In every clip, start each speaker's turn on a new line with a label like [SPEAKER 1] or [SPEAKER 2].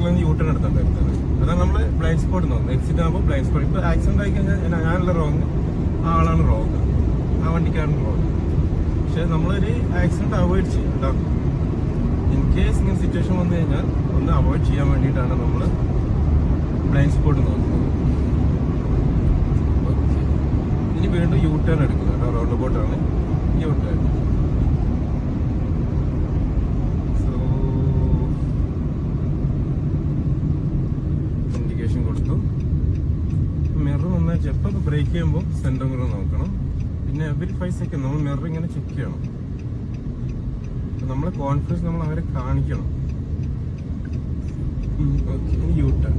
[SPEAKER 1] സെന്ററിൽ യൂട്ടേൺ എടുത്തിട്ടുണ്ടായിരുന്നത്. അതാണ് നമ്മൾ ബ്ലൈൻഡ് സ്പോട്ട് നോക്കുന്നത്. എക്സിറ്റ് ആകുമ്പോൾ ബ്ലൈൻഡ് സ്പോട്ട്. ഇപ്പൊ ആക്സിഡന്റ് ആയി കഴിഞ്ഞാൽ ഞാനുള്ള റോങ്, ആ ആളാണ് റോങ്, ആ വണ്ടിക്കാരൻ റോങ്. പക്ഷെ നമ്മളൊരു ആക്സിഡന്റ് അവോയ്ഡ് ചെയ്യും കേട്ടോ. ഇൻ കേസ് ഇങ്ങനെ സിറ്റുവേഷൻ വന്നു കഴിഞ്ഞാൽ ഒന്ന് അവോയ്ഡ് ചെയ്യാൻ വേണ്ടിയിട്ടാണ് നമ്മൾ ബ്ലൈൻഡ് സ്പോട്ട് നോക്കുന്നത്. ഓക്കെ, ഇനി വീണ്ടും യൂ ടേൺ എടുക്കുന്നത് കേട്ടോ. റൗണ്ട് ബോട്ടാണ് യൂ ടേൺ. സോ ഇൻഡിക്കേഷൻ കൊടുത്തു. മിറർ നന്നായി എപ്പോൾ ബ്രേക്ക് ചെയ്യുമ്പോൾ സെൻറ്റർ മിറർ നോക്കണം. പിന്നെ എവറി 5 സെക്കൻഡ് നമ്മൾ മിറർ ഇങ്ങനെ ചെക്ക് ചെയ്യണം. നമ്മളെ കോൺഫിഡൻസ് നമ്മൾ അവരെ കാണിക്കണം. Okay, you turn.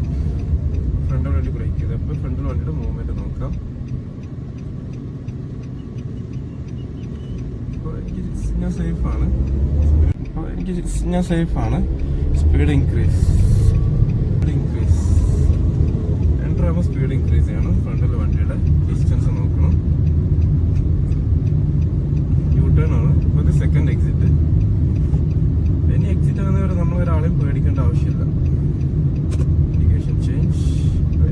[SPEAKER 1] ഫ്രണ്ട് വണ്ടി ബ്രേക്ക് ചെയ്ത് അപ്പോൾ ഫ്രണ്ടിൽ വണ്ടിയുടെ മൂവ്മെന്റ് നോക്കാം. ഞാൻ സേഫാണ്. സ്പീഡ് ഇൻക്രീസ് എൻ്റർ ആകുമ്പോൾ സ്പീഡ് ഇൻക്രീസ് ചെയ്യണം. ഫ്രണ്ടിൽ വണ്ടിയുടെ ഡിസ്റ്റൻസ് നോക്കണം. യൂ ടേൺ ആണ്. ഒരു സെക്കൻഡ് എക്സിറ്റ്. ഇനി എക്സിറ്റ് ആകുന്നവരെ നമ്മൾ ഒരാളെയും പേടിക്കേണ്ട ആവശ്യമില്ല. Indication change.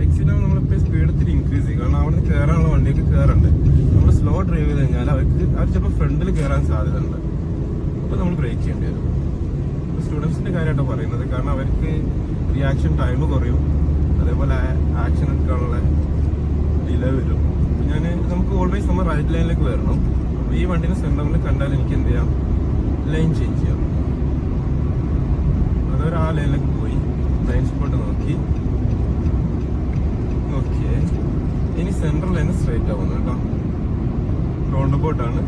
[SPEAKER 1] എക്സിറ്റ് ആകുമ്പോൾ നമ്മളിപ്പോൾ സ്പീഡ് ഇത്തിരി ഇൻക്രീസ് ചെയ്യും. കാരണം അവിടെ നിന്ന് കയറാനുള്ള വണ്ടിയൊക്കെ കയറണ്ടേ. നമ്മൾ സ്ലോ ഡ്രൈവ് ചെയ്ത് കഴിഞ്ഞാൽ അവർ ചിലപ്പോൾ ഫ്രണ്ടിൽ കയറാൻ സാധ്യതയുണ്ട്. അപ്പോൾ നമ്മൾ ബ്രേക്ക് ചെയ്യേണ്ടി വരും. സ്റ്റുഡൻസിന്റെ കാര്യമായിട്ടാണ് പറയുന്നത്. കാരണം അവർക്ക് റിയാക്ഷൻ ടൈം കുറയും, അതേപോലെ ആക്ഷൻ എടുക്കാനുള്ള ഡിലേ വരും. നമുക്ക് ഓൾവേസ് നമ്മൾ റൈറ്റ് ലൈനിലേക്ക് വരണം. അപ്പോൾ ഈ വണ്ടിനെ സെന്ററിൽ കണ്ടാൽ എനിക്ക് എന്ത് ചെയ്യാം, ലൈൻ ചേഞ്ച് ചെയ്യാം. അതൊരു ആ ലൈനിലേക്ക് പോയി ബ്ലൈൻഡ് സ്പോട്ട് നോക്കി. ഓക്കെ, ഇനി സെൻട്രൽ ലൈൻ സ്ട്രൈറ്റ് ആവുന്നു കേട്ടോ. റൗണ്ട് ബോട്ടാണ്,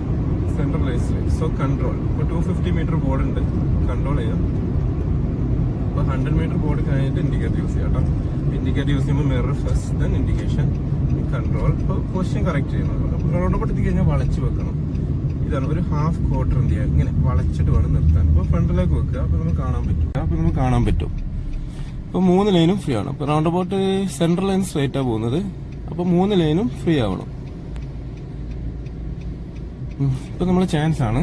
[SPEAKER 1] central line straight. So control. ഇപ്പോൾ 250 മീറ്റർ ബോർഡ് ഉണ്ട്, കൺട്രോൾ ചെയ്യാം. ഇപ്പോൾ 100 മീറ്റർ ബോർഡ് കഴിഞ്ഞിട്ട് ഇൻഡിക്കേറ്റർ യൂസ് ചെയ്യാം കേട്ടോ. ഇൻഡിക്കേറ്റർ യൂസ് ചെയ്യുമ്പോൾ mirror first, then indication, control. ഇപ്പോൾ പൊസിഷൻ കറക്റ്റ് ചെയ്യണം. റൗണ്ട് ബോട്ട് എത്തി കഴിഞ്ഞാൽ വളച്ച് വെക്കണം. ഇതാണ് ഒരു ഹാഫ് ക്വാർട്ടർ എന്ത് ചെയ്യുക, ഇങ്ങനെ വളച്ചിട്ട് വേണം നിർത്താൻ. ഇപ്പോൾ ഫ്രണ്ടിലേക്ക് വെക്കുക. അപ്പോൾ നമുക്ക് കാണാൻ പറ്റും. ഇപ്പോൾ 3 ലൈനും ഫ്രീ ആണ്. അപ്പോൾ റൗണ്ട് ബോട്ട് സെൻട്രൽ ലൈൻ സ്ട്രൈറ്റാണ് പോകുന്നത്. അപ്പോൾ 3 ലൈനും ഫ്രീ ആവണം. ഇപ്പൊ നമ്മളെ ചാൻസ് ആണ്.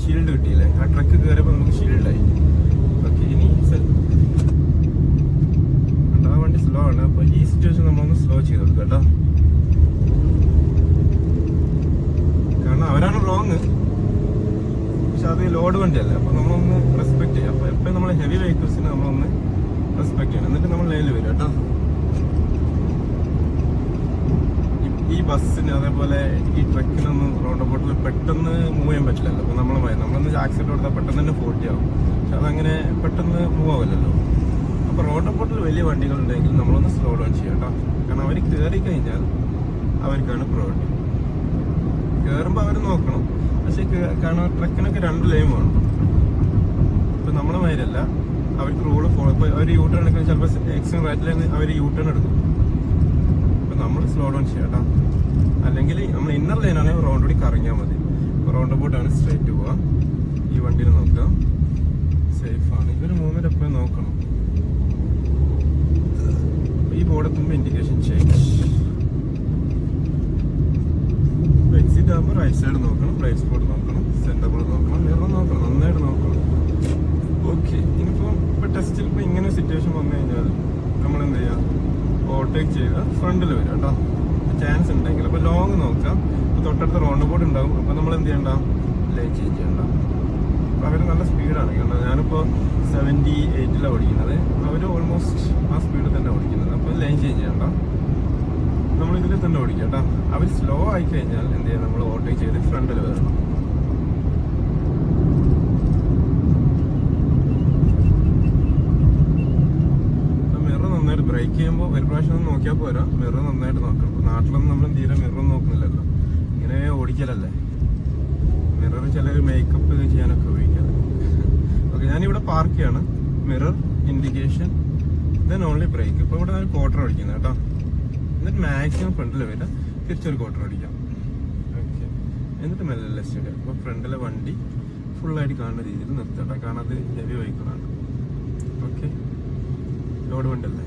[SPEAKER 1] ഷീൽഡ് കിട്ടിയില്ലേ, ആ ട്രക്ക് കയറിയപ്പോ നമുക്ക് ഷീൽഡായി. ഓക്കെ, ഇനി ആ വണ്ടി സ്ലോ ആണ്. അപ്പൊ ഈ സിറ്റുവേഷൻ നമ്മളൊന്ന് സ്ലോ ചെയ്ത് കൊടുക്കുക കേട്ടോ. കാരണം അവരാണ് റോങ്, പക്ഷെ അത് ലോഡ് വണ്ടിയല്ല. അപ്പൊ നമ്മളൊന്ന് റെസ്പെക്ട് ചെയ്യാം. അപ്പൊ എപ്പോഴും നമ്മൾ ഹെവി വെഹിക്കിൾസിന് നമ്മളൊന്ന് റെസ്പെക്ട് ചെയ്യണം. എന്നിട്ട് നമ്മൾ ലൈനിൽ വരും കേട്ടോ. ഈ ബസ്സിന് അതേപോലെ ഈ ട്രക്കിനൊന്നും റൗണ്ട് ബോട്ടിൽ പെട്ടെന്ന് മൂവ് ചെയ്യാൻ പറ്റില്ലല്ലോ. അപ്പോൾ നമ്മളൊന്ന് ആക്സിഡന്റ് കൊടുത്താൽ പെട്ടെന്ന് തന്നെ 40 ആവും. പക്ഷെ അതങ്ങനെ പെട്ടെന്ന് മൂവ് ആവില്ലല്ലോ. അപ്പോൾ റൗണ്ട് ബോട്ടിൽ വലിയ വണ്ടികളുണ്ടെങ്കിൽ നമ്മളൊന്ന് സ്ലോ ഡൗൺ ചെയ്യാം കേട്ടോ. കാരണം അവർ കയറി കഴിഞ്ഞാൽ അവർക്കാണ് പ്രോബ്ലം. കയറുമ്പോൾ അവർ നോക്കണം. പക്ഷെ കാരണം ട്രക്കിനൊക്കെ 2 ലൈൻ വേണം. ഇപ്പം നമ്മളെ മാതിരല്ല, അവർക്ക് റൂള് ഫോളോ. ഇപ്പോൾ അവർ യൂ ടേൺ എടുക്കുന്നത് ചിലപ്പോൾ എക്സ്ട്രീം റൈറ്റിൽ അവർ യൂ ടേൺ എടുക്കും. നമ്മൾ സ്ലോ ഡൗൺ ചെയ്യാം കേട്ടോ. അല്ലെങ്കിൽ നമ്മൾ ഇന്നർ ലൈനാണെങ്കിൽ റൗണ്ട് കൂടി കറങ്ങിയാൽ മതി. റൗണ്ട് ബോട്ടാണ് സ്ട്രൈറ്റ് പോവാം. ഈ വണ്ടിയിൽ നോക്കാം, സേഫാണ്. ഇതൊരു മൂവ്മെന്റ് എപ്പോഴും നോക്കണം. ഈ ബോർഡ് എത്തുമ്പോൾ ഇൻഡിക്കേഷൻ ചേഞ്ച്. എക്സിറ്റ് ആകുമ്പോൾ റൈറ്റ് സൈഡ് നോക്കണം, ബ്ലൈൻഡ് സ്പോട്ട് നോക്കണം, സെന്റർ ബോർഡ് നോക്കണം, മിറർ നോക്കണം, നന്നായിട്ട് നോക്കണം. ഓക്കെ, ഇപ്പൊ ടെസ്റ്റിൽ ഇപ്പൊ ഇങ്ങനെ സിറ്റുവേഷൻ വന്നു കഴിഞ്ഞാൽ നമ്മൾ എന്ത് ചെയ്യാം, ഓവർടേക്ക് ചെയ്ത് ഫ്രണ്ടിൽ വരും കേട്ടോ. ചാൻസ് ഉണ്ടെങ്കിൽ. അപ്പോൾ ലോങ് നോക്കാം. തൊട്ടടുത്ത് റൗണ്ട് ബോർഡ് ഉണ്ടാവും. അപ്പോൾ നമ്മൾ എന്ത് ചെയ്യണ്ട, ലൈൻ ചേഞ്ച് ചെയ്യണ്ട. അപ്പോൾ അവർ നല്ല സ്പീഡാണ്. കാരണം ഞാനിപ്പോൾ 78 ഓടിക്കുന്നത്, അവർ ഓൾമോസ്റ്റ് ആ സ്പീഡിൽ തന്നെ ഓടിക്കുന്നത്. അപ്പോൾ ലൈൻ ചേഞ്ച് ചെയ്യണ്ട, നമ്മൾ ഇതിൽ തന്നെ ഓടിക്കാം കേട്ടോ. അവർ സ്ലോ ആയി കഴിഞ്ഞാൽ എന്ത് ചെയ്യാം, നമ്മൾ ഓവർടേക്ക് ചെയ്ത് ഫ്രണ്ടിൽ വരണം. ബ്രേക്ക് ചെയ്യുമ്പോൾ ഒരു പ്രാവശ്യം ഒന്ന് നോക്കിയാൽ പോരാ, മിറർ നന്നായിട്ട് നോക്കണം. നാട്ടിലൊന്നും നമ്മൾ തീരെ മിറർ നോക്കുന്നില്ലല്ലോ, ഇങ്ങനെ ഓടിക്കലല്ലേ. മിറർ ചിലർ മേക്കപ്പ് ചെയ്യാനൊക്കെ ഉപയോഗിക്കാം. ഓക്കെ, ഞാനിവിടെ പാർക്ക് ചെയ്യാണ്. Mirror, indication, then only brake. ഇപ്പോൾ ഇവിടെ ഞാൻ ക്വാർട്ടർ ഓടിക്കുന്നത് കേട്ടോ. എന്നിട്ട് മാക്സിമം ഫ്രണ്ടിൽ വരിക, തിരിച്ചൊരു ക്വാർട്ടർ ഓടിക്കാം. ഓക്കെ, എന്നിട്ട് മെല്ലെ ലെഫ്റ്റ് ഇടുക. അപ്പോൾ ഫ്രണ്ടിലെ വണ്ടി ഫുള്ളായിട്ട് കാണുന്ന രീതിയിൽ നിർത്തട്ടെ. കാരണം അത് ഹെവി വെഹിക്കിളാണ്. Okay, load വണ്ടിയല്ലേ.